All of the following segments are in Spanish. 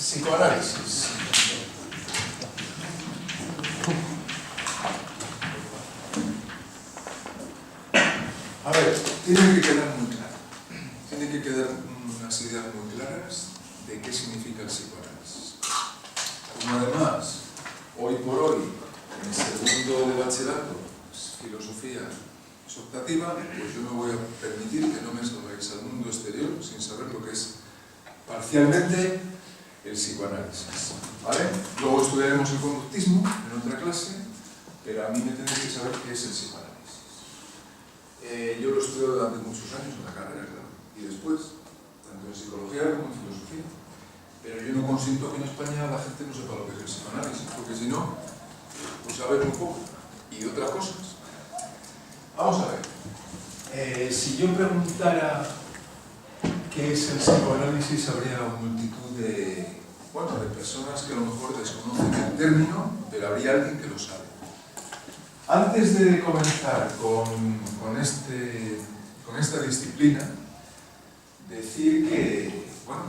Psicoanálisis. A ver, tiene que quedar muy claro. Tiene que quedar unas ideas muy claras de qué significa el psicoanálisis. Como además, hoy por hoy, en el segundo de bachillerato, filosofía es optativa, pues yo me voy a permitir que no me salgáis al mundo exterior sin saber lo que es parcialmente el psicoanálisis, ¿vale? Luego estudiaremos el conductismo en otra clase, pero a mí me tenéis que saber qué es el psicoanálisis. Yo lo estudio durante muchos años en la carrera, claro, y después, tanto en psicología como en filosofía. Pero yo no consiento que en España la gente no sepa lo que es el psicoanálisis, porque si no, pues saber un poco y otras cosas. Vamos a ver. Si yo preguntara qué es el psicoanálisis, habría multitud de personas que a lo mejor desconocen el término, pero habría alguien que lo sabe. Antes de comenzar con esta disciplina, decir que, bueno,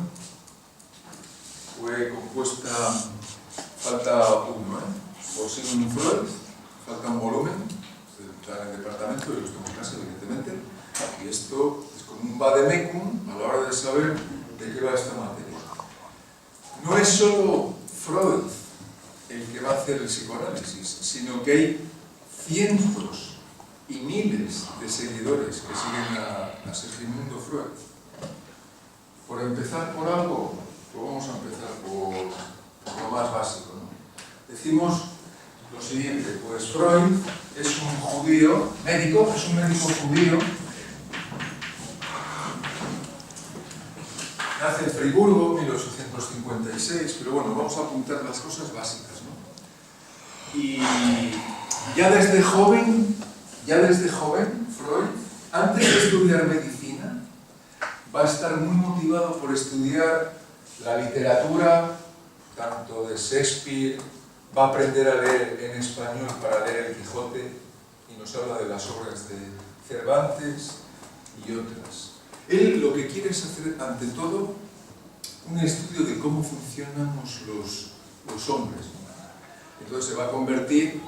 fue compuesta, falta uno, por Sigmund Freud, falta un volumen, está en el departamento, yo lo estoy en clase, evidentemente, y esto es como un vademecum a la hora de saber de qué va esta materia. No es solo Freud el que va a hacer el psicoanálisis, sino que hay cientos y miles de seguidores que siguen a Segismundo Freud. Por empezar por algo, pues vamos a empezar por lo más básico, ¿no? Decimos lo siguiente, pues Freud es un judío, médico, es un médico judío, nace en Friburgo, 1856, pero bueno, vamos a apuntar las cosas básicas, ¿no? Y ya desde joven, Freud, antes de estudiar medicina, va a estar muy motivado por estudiar la literatura, tanto de Shakespeare, va a aprender a leer en español para leer el Quijote, y nos habla de las obras de Cervantes y otras. Él lo que quiere es hacer, ante todo, un estudio de cómo funcionamos los hombres, ¿no? Entonces se va a convertir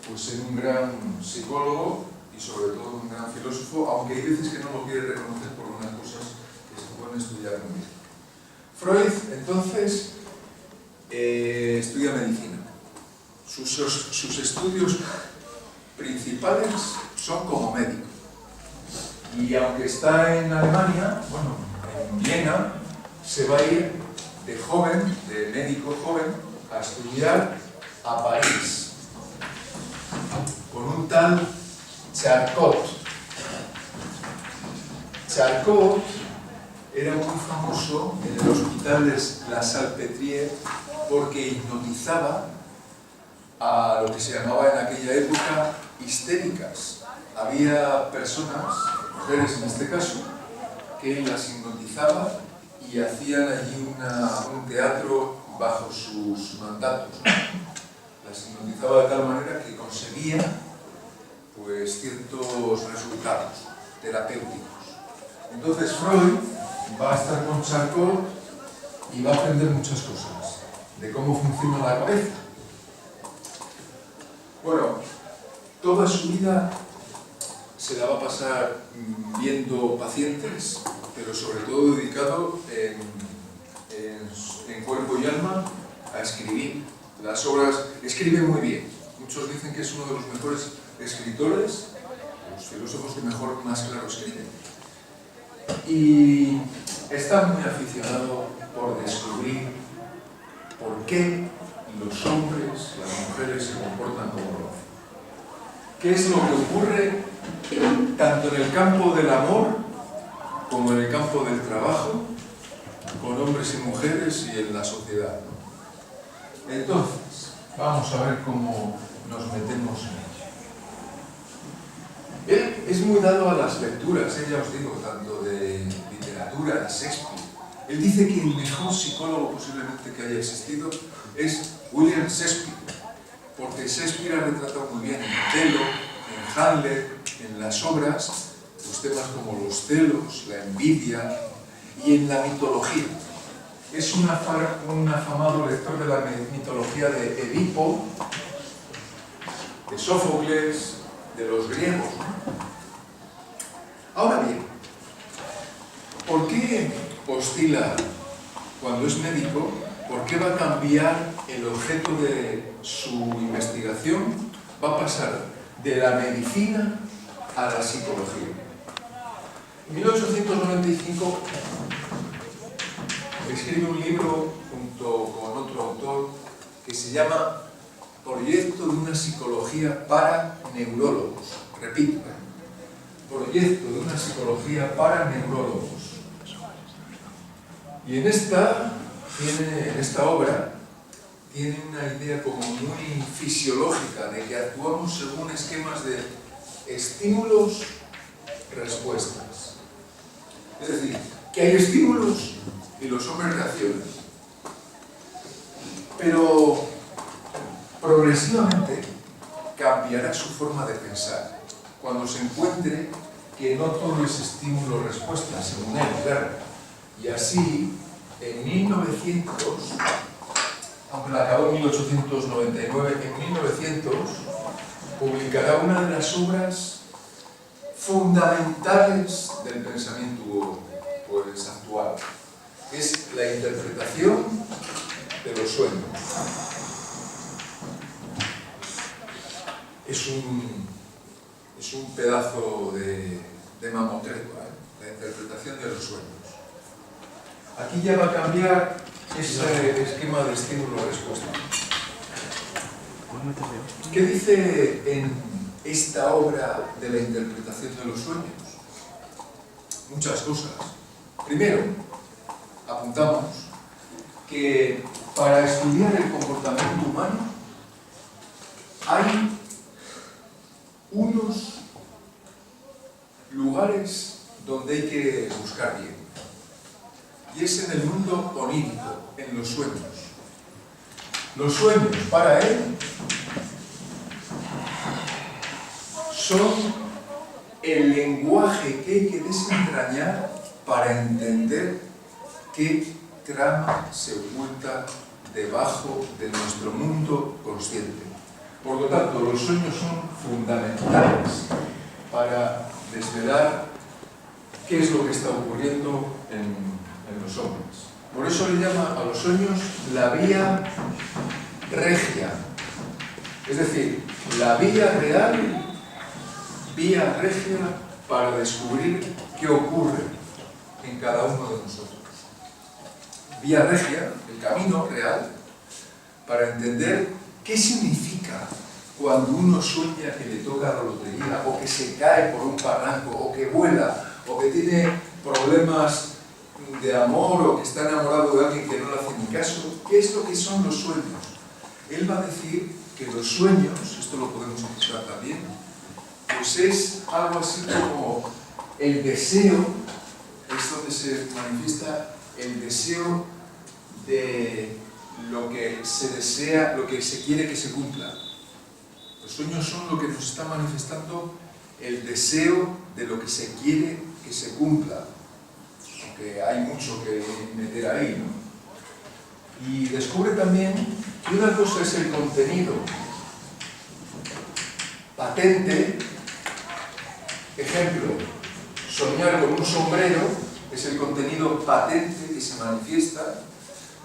pues, en un gran psicólogo y sobre todo un gran filósofo, aunque hay veces que no lo quiere reconocer por unas cosas que se pueden estudiar muy bien. Freud, entonces, estudia medicina. Sus estudios principales son como médico. Y aunque está en Alemania, bueno, en Viena, se va a ir de joven, de médico joven, a estudiar a París, con un tal Charcot. Charcot era muy famoso en el hospital de La Salpêtrière porque hipnotizaba a lo que se llamaba en aquella época histéricas. Había personas, mujeres en este caso, que las hipnotizaba y hacían allí un teatro bajo sus mandatos. Las hipnotizaba de tal manera que conseguía pues, ciertos resultados terapéuticos. Entonces Freud va a estar con Charcot y va a aprender muchas cosas de cómo funciona la cabeza. Bueno, toda su vida se la va a pasar viendo pacientes, pero sobre todo dedicado en cuerpo y alma a escribir. Las obras, escribe muy bien. Muchos dicen que es uno de los mejores escritores, los filósofos que mejor, más claro escriben. Y está muy aficionado por descubrir por qué los hombres, las mujeres se comportan como lo hacen. ¿Qué es lo que ocurre tanto en el campo del amor como en el campo del trabajo, con hombres y mujeres y en la sociedad, ¿no? Entonces, vamos a ver cómo nos metemos en ello. Él es muy dado a las lecturas, ya os digo, tanto de literatura, de Shakespeare. Él dice que el mejor psicólogo posiblemente que haya existido es William Shakespeare, porque Shakespeare ha retratado muy bien en Otelo, en Hamlet, en las obras, los temas como los celos, la envidia y en la mitología. es un afamado lector de la mitología de Edipo, de Sófocles, de los griegos, ¿no? Ahora bien, ¿por qué postila, cuando es médico, por qué va a cambiar el objeto de su investigación? Va a pasar de la medicina a la psicología. En 1895 escribe un libro junto con otro autor que se llama Proyecto de una psicología para neurólogos. Repito, Proyecto de una psicología para neurólogos. Y en esta obra tiene una idea como muy fisiológica de que actuamos según esquemas de estímulos-respuestas. Es decir, que hay estímulos y los hombres reaccionan. Pero progresivamente cambiará su forma de pensar cuando se encuentre que no todo es estímulo-respuesta, según él, claro. Y así, en 1900, aunque la acabó en 1899, en 1900 publicará una de las obras fundamentales del pensamiento actual, que es la interpretación de los sueños. Es un pedazo de mamotreto, la interpretación de los sueños. Aquí ya va a cambiar ese esquema de estímulo-respuesta. ¿Qué dice en esta obra de la interpretación de los sueños? Muchas cosas. Primero, apuntamos que para estudiar el comportamiento humano hay unos lugares donde hay que buscar bien. Y es en el mundo onírico, en los sueños. Los sueños, para él, son el lenguaje que hay que desentrañar para entender qué trama se oculta debajo de nuestro mundo consciente. Por lo tanto, los sueños son fundamentales para desvelar qué es lo que está ocurriendo en los hombres. Por eso le llama a los sueños la vía regia. Es decir, la vía real, vía regia para descubrir qué ocurre en cada uno de nosotros. Vía regia, el camino real, para entender qué significa cuando uno sueña que le toca la lotería, o que se cae por un barranco, o que vuela, o que tiene problemas de amor, o que está enamorado de alguien que no le hace ni caso. ¿Qué es lo que son los sueños? Él va a decir que los sueños, esto lo podemos observar también, pues es algo así como el deseo, es donde se manifiesta el deseo de lo que se desea, lo que se quiere que se cumpla. Los sueños son lo que nos está manifestando el deseo de lo que se quiere que se cumpla. Aunque hay mucho que meter ahí, ¿no? Y descubre también que una cosa es el contenido patente. Ejemplo, soñar con un sombrero es el contenido patente que se manifiesta,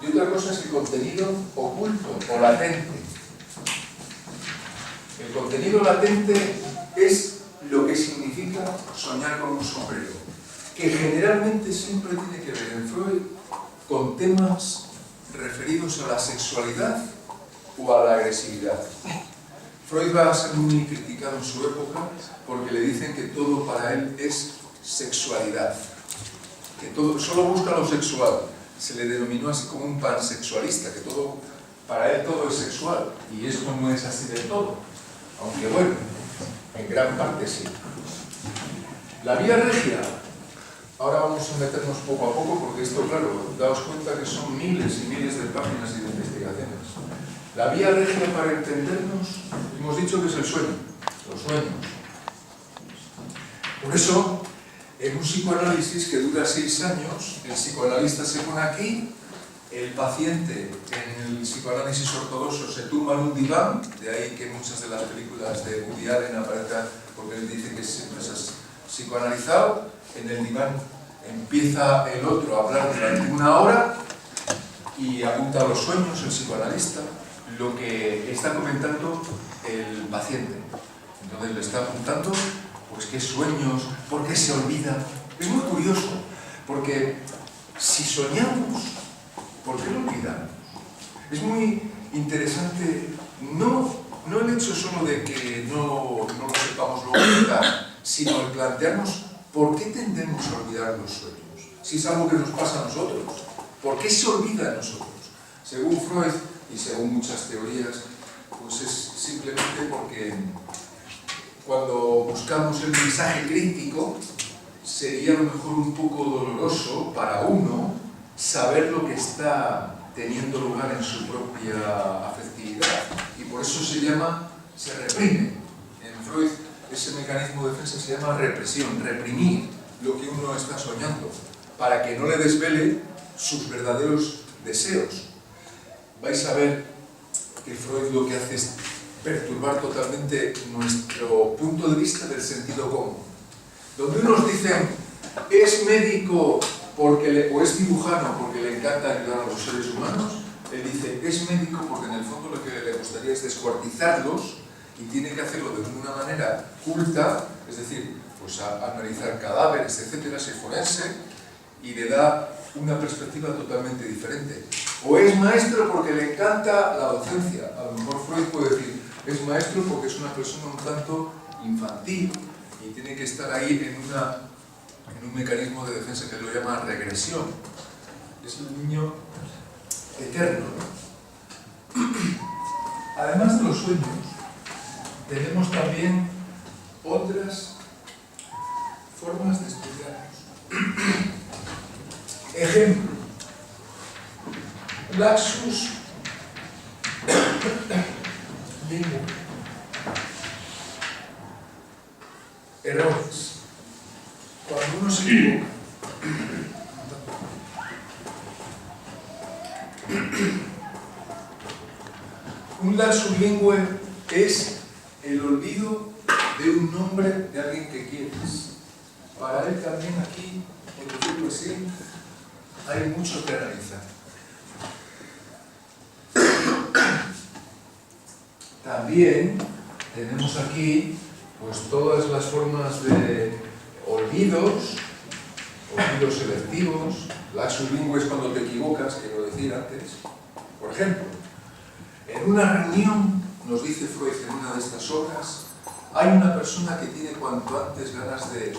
y otra cosa es el contenido oculto o latente. El contenido latente es lo que significa soñar con un sombrero, que generalmente siempre tiene que ver en Freud con temas referidos a la sexualidad o a la agresividad. Freud va a ser muy criticado en su época porque le dicen que todo para él es sexualidad, que todo, solo busca lo sexual. Se le denominó así como un pansexualista, que todo, para él todo es sexual, y esto no es así del todo, aunque bueno, en gran parte sí. La vía regia, ahora vamos a meternos poco a poco, porque esto, claro, daos cuenta que son miles y miles de páginas y de investigaciones. La vía regia para entendernos, hemos dicho que es el sueño, los sueños. Por eso, en un psicoanálisis que dura 6 años, el psicoanalista se pone aquí el paciente en el psicoanálisis ortodoxo se tumba en un diván, de ahí que muchas de las películas de Woody Allen aparezcan porque él dice que siempre se ha psicoanalizado. En el diván empieza el otro a hablar durante una hora y apunta a los sueños, el psicoanalista, lo que está comentando el paciente. Entonces le está apuntando, pues qué sueños, por qué se olvida. Es muy curioso, porque si soñamos, ¿por qué lo olvidamos? Es muy interesante, no el hecho solo de que no lo sepamos luego olvidar, sino el plantearnos por qué tendemos a olvidar los sueños. Si es algo que nos pasa a nosotros, ¿por qué se olvida a nosotros? Según Freud y según muchas teorías, pues es simplemente porque cuando buscamos el mensaje crítico, sería a lo mejor un poco doloroso para uno saber lo que está teniendo lugar en su propia afectividad. Y por eso se reprime. En Freud ese mecanismo de defensa se llama represión, reprimir lo que uno está soñando, para que no le desvele sus verdaderos deseos. Vais a ver que Freud lo que hace es perturbar totalmente nuestro punto de vista del sentido común. Donde unos dicen, es médico o es cirujano porque le encanta ayudar a los seres humanos, él dice, es médico porque en el fondo lo que le gustaría es descuartizarlos y tiene que hacerlo de una manera culta, es decir, pues analizar cadáveres, etcétera, ser forense, y le da una perspectiva totalmente diferente. O es maestro porque le encanta la docencia. A lo mejor Freud puede decir, es maestro porque es una persona un tanto infantil y tiene que estar ahí en un mecanismo de defensa que lo llama regresión. Es el niño eterno, ¿no? Además de los sueños, tenemos también otras formas de estudiarnos. Ejemplo, laxus lingua. Errores. Cuando uno se equivoca. Un laxus lingue es el olvido de un nombre de alguien que quieres. Para él también aquí, por decirlo así, hay mucho que analizar. También tenemos aquí pues todas las formas de olvidos selectivos. Laxus lingue es cuando te equivocas, quiero decir antes. Por ejemplo, en una reunión, nos dice Freud en una de estas obras, hay una persona que tiene cuanto antes ganas de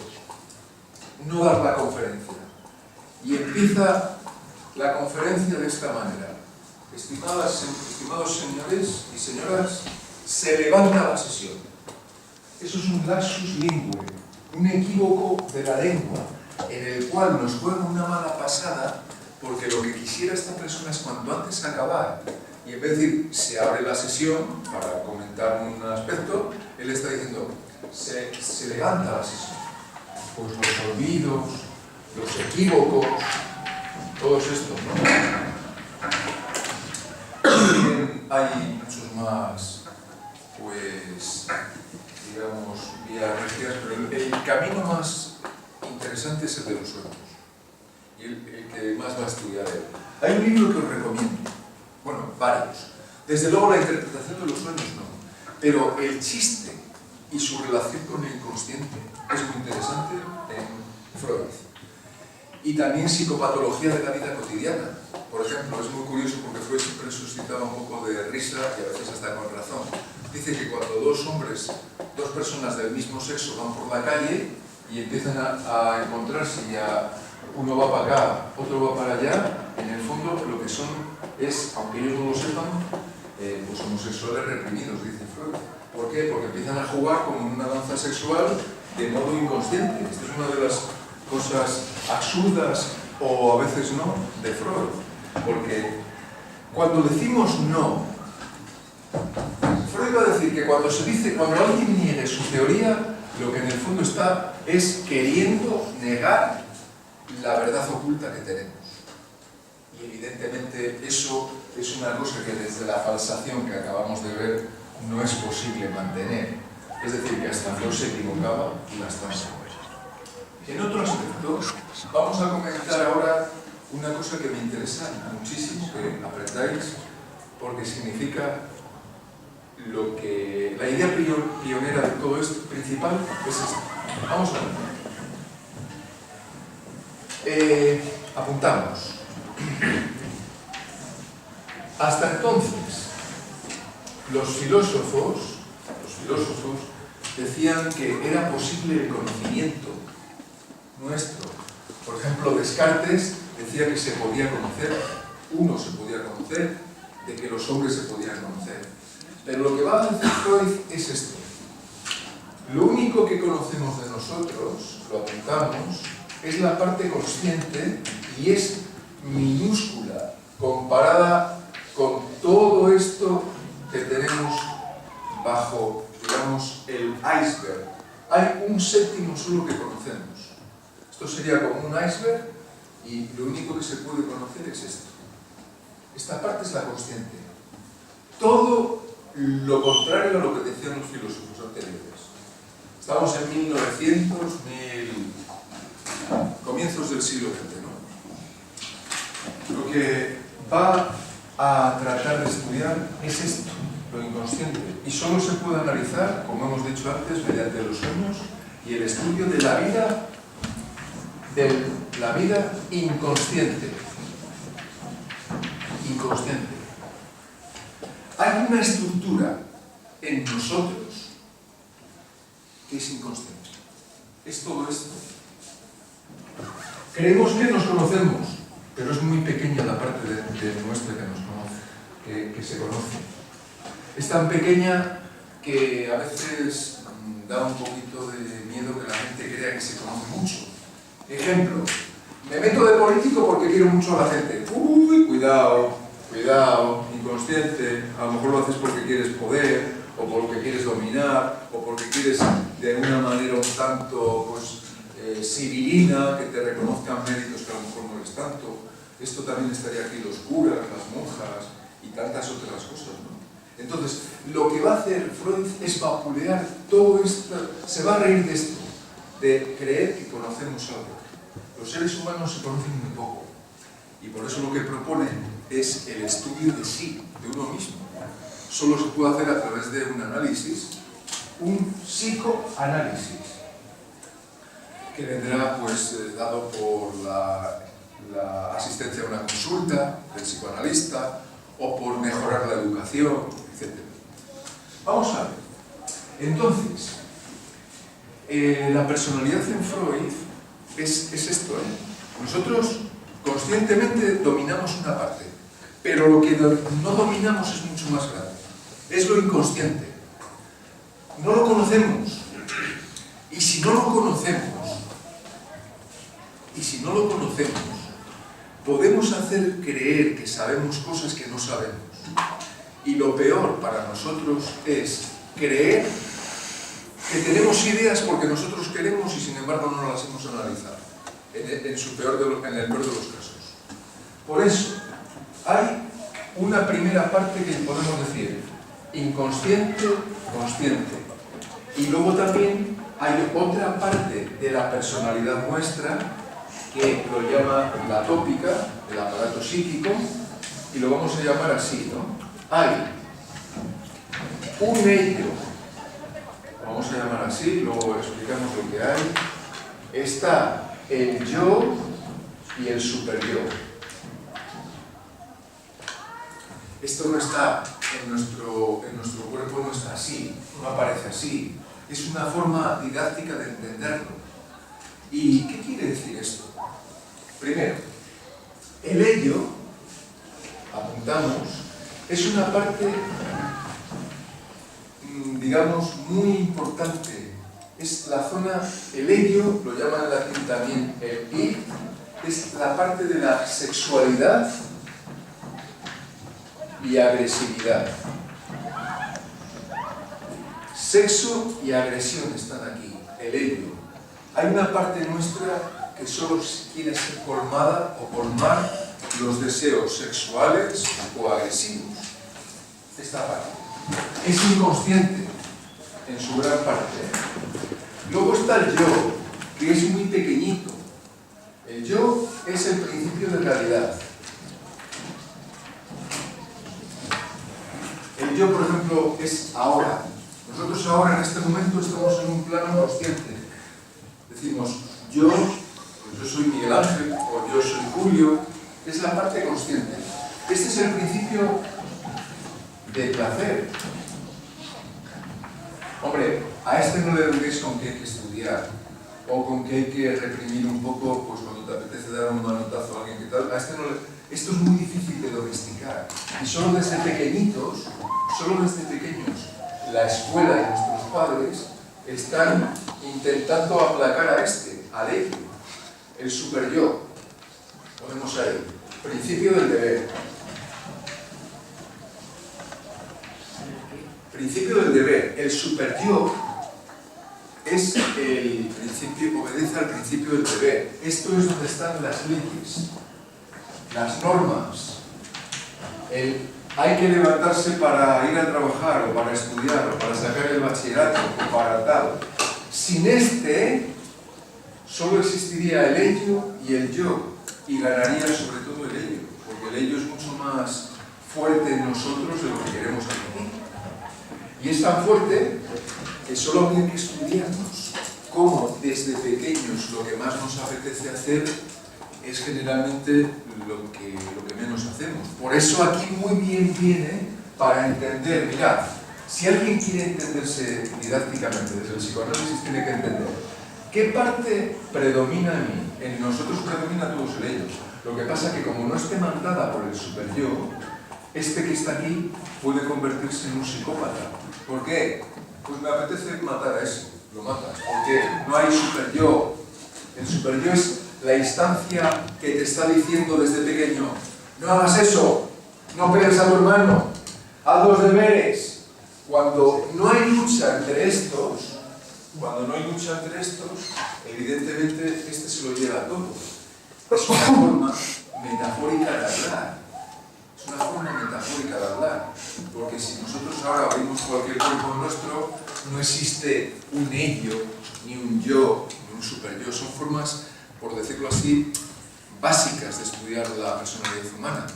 no dar la conferencia. Y empieza la conferencia de esta manera. Estimados señores y señoras, se levanta la sesión. Eso es un laxus lingue, un equívoco de la lengua, en el cual nos juega una mala pasada, porque lo que quisiera esta persona es cuanto antes acabar. Y en vez de decir, se abre la sesión para comentar un aspecto, él está diciendo, se levanta la sesión. Pues los olvidos, los equívocos, todos estos, ¿no? También hay muchos más, pues, digamos, vías regias, pero el camino más interesante es el de los sueños, y el que más va a estudiar él. Hay un libro que os recomiendo, bueno, varios. Desde luego la interpretación de los sueños no, pero el chiste y su relación con el inconsciente es muy interesante en Freud. Y también psicopatología de la vida cotidiana. Por ejemplo, es muy curioso porque Freud siempre suscitaba un poco de risa y a veces hasta con razón. Dice que cuando dos personas del mismo sexo van por la calle y empiezan a encontrarse y uno va para acá, otro va para allá, en el fondo lo que son es, aunque ellos no lo sepan, pues homosexuales reprimidos, dice Freud. ¿Por qué? Porque empiezan a jugar como una danza sexual de modo inconsciente. Esta es una de las cosas absurdas, o a veces no, de Freud. Porque cuando decimos no, Freud va a decir que cuando alguien niegue su teoría, lo que en el fondo está es queriendo negar la verdad oculta que tenemos. Y evidentemente eso es una cosa que desde la falsación que acabamos de ver no es posible mantener. Es decir, que hasta Dios se equivocaba y bastante. En otro aspecto, vamos a comentar ahora una cosa que me interesa muchísimo que aprendáis, porque significa lo que... La idea pionera de todo esto, principal, es esta. Vamos a ver. Apuntamos. Hasta entonces, los filósofos decían que era posible el conocimiento nuestro. Por ejemplo, Descartes decía que se podía conocer, uno se podía conocer, de que los hombres se podían conocer. Pero lo que va a decir Freud es esto. Lo único que conocemos de nosotros, lo apuntamos, es la parte consciente y es minúscula comparada con todo esto que tenemos bajo, digamos, el iceberg. Hay un séptimo solo que conocemos. Esto sería como un iceberg y lo único que se puede conocer es esto. Esta parte es la consciente. Todo lo contrario a lo que decían los filósofos anteriores. Estamos en 1900, comienzos del siglo XX, ¿no? Lo que va a tratar de estudiar es esto, lo inconsciente. Y solo se puede analizar, como hemos dicho antes, mediante los sueños y el estudio de la vida inconsciente. Inconsciente. Hay una estructura en nosotros que es inconsciente. Es todo esto. Creemos que nos conocemos, pero es muy pequeña la parte de nuestra que nos conoce, que se conoce. Es tan pequeña que a veces da un poquito de miedo que la gente crea que se conoce mucho. Ejemplo, me meto de político porque quiero mucho a la gente. Uy, cuidado, inconsciente, a lo mejor lo haces porque quieres poder, o porque quieres dominar, o porque quieres de una manera un tanto, pues, civilina, que te reconozcan méritos que a lo mejor no eres tanto. Esto también estaría aquí los curas, las monjas y tantas otras cosas, ¿no? Entonces, lo que va a hacer Freud es vapulear todo esto, se va a reír de esto, de creer que conocemos algo. Los seres humanos se conocen muy poco, y por eso lo que propone es el estudio de sí, de uno mismo. Solo se puede hacer a través de un análisis, un psicoanálisis, que vendrá pues dado por la asistencia a una consulta del psicoanalista o por mejorar la educación, etc. Vamos a ver. Entonces, la personalidad en Freud es esto, ¿eh? Nosotros conscientemente dominamos una parte, pero lo que no dominamos es mucho más grande. Es lo inconsciente. No lo conocemos. Y si no lo conocemos, podemos hacer creer que sabemos cosas que no sabemos. Y lo peor para nosotros es creer que tenemos ideas porque nosotros queremos y sin embargo no las hemos analizado, en el peor de los casos. Por eso, hay una primera parte que podemos decir inconsciente, consciente. Y luego también hay otra parte de la personalidad nuestra que lo llama la tópica, el aparato psíquico, y lo vamos a llamar así, ¿no? Hay un ello, lo vamos a llamar así, luego explicamos lo que hay. Está el yo y el superyo. Esto no está en nuestro cuerpo, no está así, no aparece así. Es una forma didáctica de entenderlo. ¿Y qué quiere decir esto? Primero, el ello, apuntamos, es una parte, digamos, muy importante. Es la zona, el ello, lo llaman en latín también el id, es la parte de la sexualidad y agresividad. Sexo y agresión están aquí, el ello. Hay una parte nuestra que solo quiere ser colmada o colmar los deseos sexuales o agresivos. Esta parte. Es inconsciente en su gran parte. Luego está el yo, que es muy pequeñito. El yo es el principio de realidad. El yo, por ejemplo, es ahora. Nosotros ahora, en este momento, estamos en un plano consciente. Decimos, yo soy Miguel Ángel, o yo soy Julio. Es la parte consciente. Este es el principio de placer. Hombre, a este no le diréis con qué hay que estudiar, o con qué hay que reprimir un poco, pues cuando te apetece dar un manotazo a alguien que tal. A este no le... Esto es muy difícil de domesticar. Y solo desde pequeños, la escuela y nuestros padres están intentando aplacar a este, al ello, el super yo. Ponemos ahí, principio del deber. Principio del deber, el super yo es el principio, obedece al principio del deber. Esto es donde están las leyes, las normas. Hay que levantarse para ir a trabajar, o para estudiar, o para sacar el bachillerato, o para tal. Sin este, solo existiría el ello y el yo, y ganaría sobre todo el ello, porque el ello es mucho más fuerte en nosotros de lo que queremos admitir. Y es tan fuerte que solo hay que estudiarnos cómo desde pequeños lo que más nos apetece hacer es generalmente lo que menos hacemos. Por eso aquí muy bien viene para entender, mirad, si alguien quiere entenderse didácticamente desde el psicoanálisis, tiene que entender qué parte predomina en mí. En nosotros predomina todos el ello. Lo que pasa es que como no esté mandada por el superyo, este que está aquí puede convertirse en un psicópata. ¿Por qué? Pues me apetece matar a ese, lo matas. Porque no hay superyo. El superyo es la instancia que te está diciendo desde pequeño: no hagas eso, no pegues a tu hermano, haz los deberes. Cuando no hay lucha entre estos, evidentemente este se lo lleva todo. Es una forma metafórica de hablar. Es una forma metafórica de hablar. Porque si nosotros ahora abrimos cualquier cuerpo nuestro, no existe un ello, ni un yo, ni un superyo. Son formas, por decirlo así, básicas de estudiar la personalidad humana.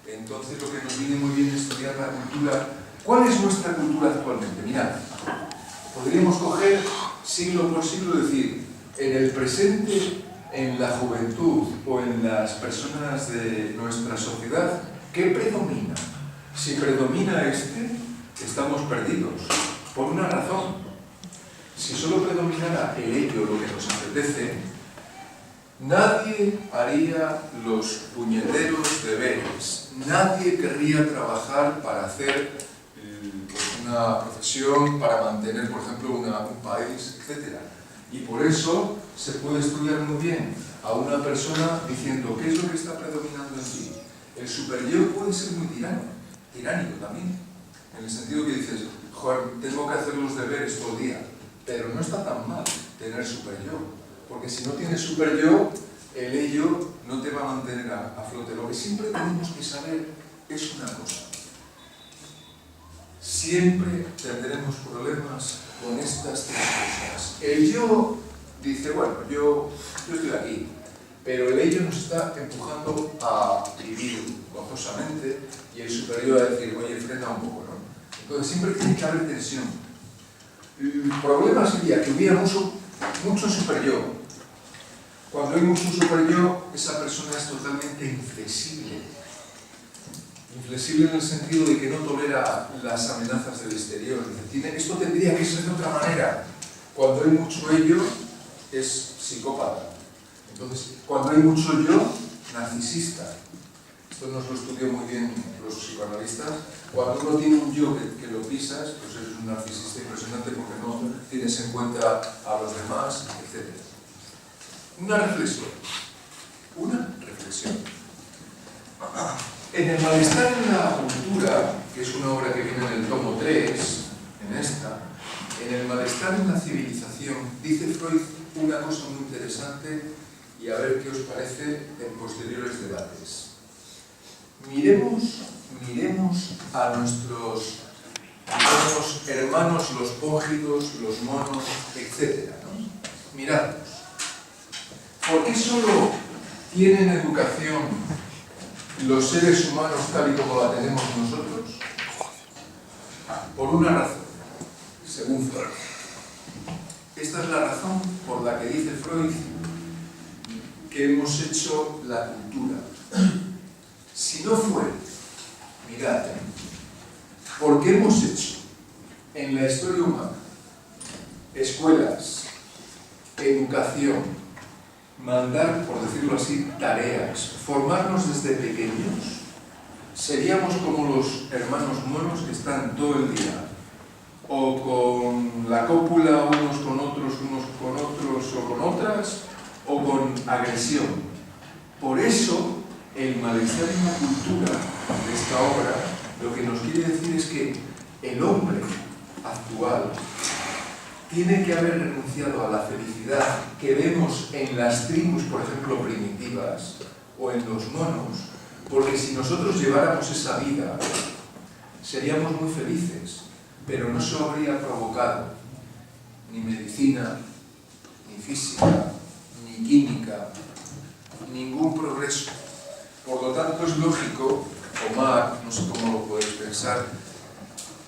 Entonces lo que nos viene muy bien es estudiar la cultura. ¿Cuál es nuestra cultura actualmente? Mirad, podríamos coger siglo por siglo y decir, en el presente, en la juventud o en las personas de nuestra sociedad, ¿qué predomina? Si predomina este, estamos perdidos, por una razón. Si solo predominara el ello, lo que nos apetece, nadie haría los puñeteros deberes, nadie querría trabajar para hacer una profesión, para mantener, por ejemplo, un país, etc. Y por eso se puede estudiar muy bien a una persona diciendo qué es lo que está predominando en ti. El superyo puede ser muy tiránico también, en el sentido que dices, joder, tengo que hacer los deberes todo el día, pero no está tan mal tener superyo, porque si no tienes superyo, el ello no te va a mantener a flote. Lo que siempre tenemos que saber es una cosa: siempre tendremos problemas con estas tres cosas. El yo dice, bueno, yo estoy aquí, pero el ello nos está empujando a vivir gozosamente y el superior a decir, oye, frena un poco, ¿no? Entonces siempre tiene que haber tensión. El problema sería que hubiera mucho superyo. Cuando hay mucho superyo, esa persona es totalmente inflexible. Inflexible en el sentido de que no tolera las amenazas del exterior. Esto tendría que ser de otra manera. Cuando hay mucho ello, es psicópata. Entonces, cuando hay mucho yo, narcisista. Esto nos lo estudió muy bien los psicoanalistas. Cuando uno tiene un yo que lo pisas, pues eres un narcisista impresionante porque no tienes en cuenta a los demás, etc. Una reflexión. En el malestar en la cultura, que es una obra que viene en el tomo 3, en el malestar en la civilización, dice Freud una cosa muy interesante, y a ver qué os parece en posteriores debates. miremos a nuestros, digamos, hermanos, los póngidos, los monos, etc., ¿no? Miradlos. ¿Por qué solo tienen educación los seres humanos tal y como la tenemos nosotros? Por una razón, según Freud. Esta es la razón por la que dice Freud que hemos hecho la cultura. Si no fuera, mirad, ¿por qué hemos hecho en la historia humana escuelas, educación, mandar, por decirlo así, tareas, formarnos desde pequeños? Seríamos como los hermanos monos que están todo el día o con la cópula unos con otros o con otras, o con agresión. Por eso, el malestar en la cultura de esta obra lo que nos quiere decir es que el hombre actual tiene que haber renunciado a la felicidad que vemos en las tribus, por ejemplo, primitivas, o en los monos, porque si nosotros lleváramos esa vida, seríamos muy felices, pero no se habría provocado ni medicina, ni física, ni química, ningún progreso. Por lo tanto, es lógico, Omar, no sé cómo lo podéis pensar,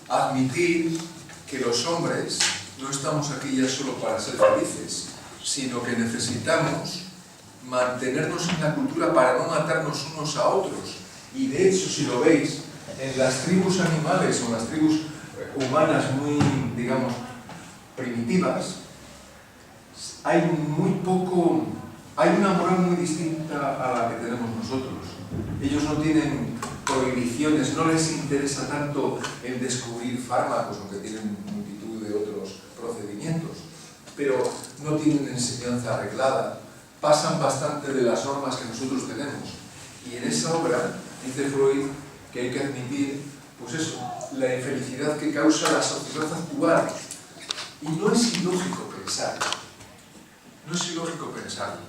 admitir que los hombres no estamos aquí ya solo para ser felices, sino que necesitamos mantenernos en la cultura para no matarnos unos a otros. Y de hecho, si lo veis, en las tribus animales o en las tribus humanas muy, digamos, primitivas, hay una moral muy distinta a la que tenemos nosotros. Ellos no tienen prohibiciones, no les interesa tanto el descubrir fármacos, aunque tienen multitud de otros procedimientos, pero no tienen enseñanza arreglada, pasan bastante de las normas que nosotros tenemos. Y en esa obra dice Freud que hay que admitir, pues eso, la infelicidad que causa la sociedad actual. Y no es ilógico pensarlo. No es ilógico pensarlo.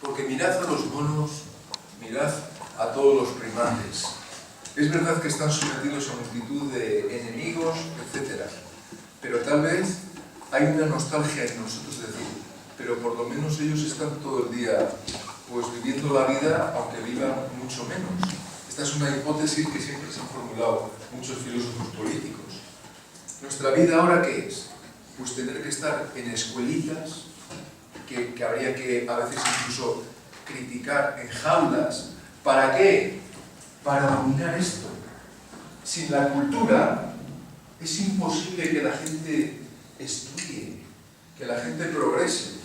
Porque mirad a los monos, mirad a todos los primates. Es verdad que están sometidos a multitud de enemigos, etc. Pero tal vez hay una nostalgia en nosotros de decir, pero por lo menos ellos están todo el día pues viviendo la vida, aunque vivan mucho menos. Esta es una hipótesis que siempre se han formulado muchos filósofos políticos. ¿Nuestra vida ahora qué es? Pues tener que estar en escuelitas, que habría que a veces incluso criticar, en jaulas. ¿Para qué? Para dominar esto. Sin la cultura es imposible que la gente estudie, que la gente progrese.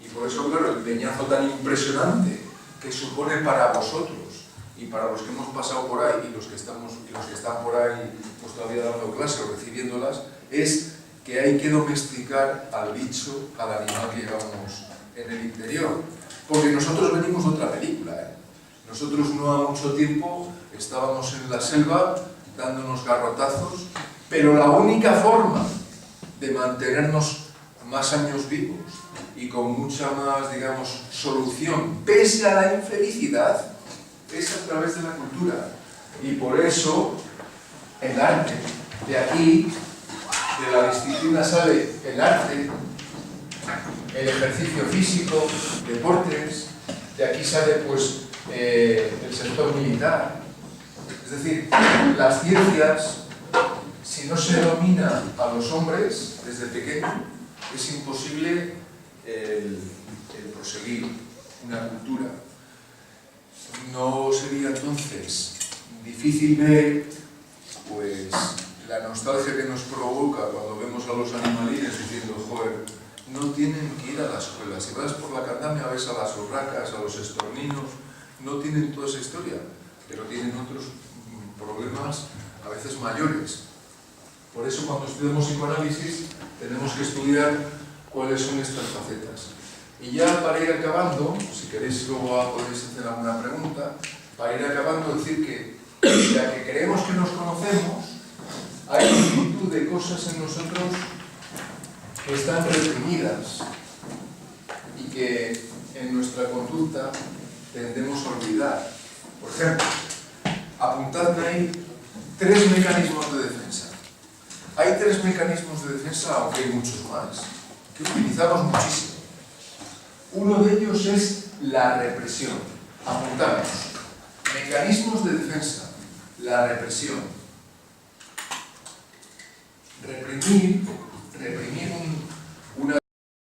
Y por eso, claro, el peñazo tan impresionante que supone para vosotros y para los que hemos pasado por ahí y los que están por ahí pues todavía dando clases o recibiéndolas, es que hay que domesticar al bicho, al animal que llevamos en el interior. Porque nosotros venimos de otra película, ¿eh? Nosotros no ha mucho tiempo estábamos en la selva dándonos garrotazos, pero la única forma de mantenernos más años vivos y con mucha más, digamos, solución, pese a la infelicidad, es a través de la cultura. Y por eso el arte, de aquí, de la disciplina sale el arte, el ejercicio físico, deportes, de aquí sale pues el sector militar. Es decir, las ciencias, si no se domina a los hombres desde pequeño, es imposible el proseguir una cultura. No sería entonces difícil ver pues la nostalgia que nos provoca cuando vemos a los animalines diciendo, joder, no tienen que ir a la escuela. Si vas por la Candamia ves a las urracas, a los estorninos, no tienen toda esa historia, pero tienen otros problemas a veces mayores. Por eso cuando estudiamos psicoanálisis tenemos que estudiar cuáles son estas facetas. Y ya para ir acabando, si queréis luego podéis hacer alguna pregunta, para ir acabando decir que ya que creemos que nos conocemos, hay multitud de cosas en nosotros que están reprimidas y que en nuestra conducta tendemos a olvidar. Por ejemplo, apuntadme ahí 3 mecanismos de defensa. Hay 3 mecanismos de defensa, aunque hay muchos más, que utilizamos muchísimo. Uno de ellos es la represión. Apuntamos. Mecanismos de defensa. La represión. Reprimir